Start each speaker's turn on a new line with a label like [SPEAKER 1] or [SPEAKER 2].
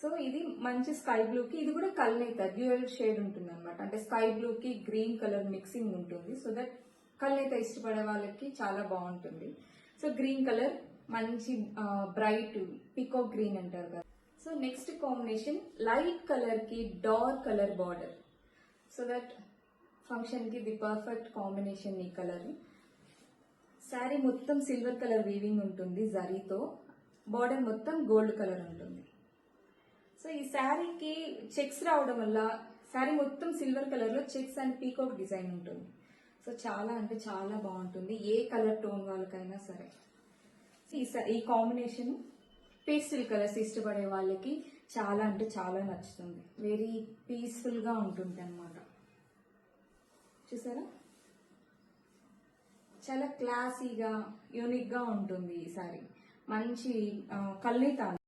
[SPEAKER 1] So ఇది మంచి sky blue కి, ఇది కూడా కల్నేత డ్యూయల్ షేడ్ ఉంటుంది అనమాట. అంటే స్కై బ్లూ కి గ్రీన్ కలర్ మిక్సింగ్ ఉంటుంది. సో దట్ కల్నేత ఇష్టపడే వాళ్ళకి చాలా బాగుంటుంది. సో గ్రీన్ కలర్ మంచి బ్రైట్ పికాక్ గ్రీన్ అంటారు కదా. So next combination light colour కి dark colour border. So that function కి ది పర్ఫెక్ట్ కాంబినేషన్ ఈ కలర్. శారీ మొత్తం సిల్వర్ కలర్ వీవింగ్ ఉంటుంది జరీతో, బార్డర్ మొత్తం గోల్డ్ కలర్ ఉంటుంది. సో ఈ శారీకి చెక్స్ రావడం వల్ల శారీ మొత్తం సిల్వర్ కలర్ లో చెక్స్ అండ్ పీకాక్ డిజైన్ ఉంటుంది. సో చాలా అంటే చాలా బాగుంటుంది ఏ కలర్ టోన్ వాళ్ళకైనా సరే. ఈ కాంబినేషన్ పేస్టల్ కలర్స్ ఇష్టపడే వాళ్ళకి చాలా అంటే చాలా నచ్చుతుంది. వెరీ పీస్ఫుల్ గా ఉంటుంది అనమాట. చూసారా, చాలా క్లాసీగా యూనిక్ గా ఉంటుంది ఈ సారీ. మంచి కల్నేత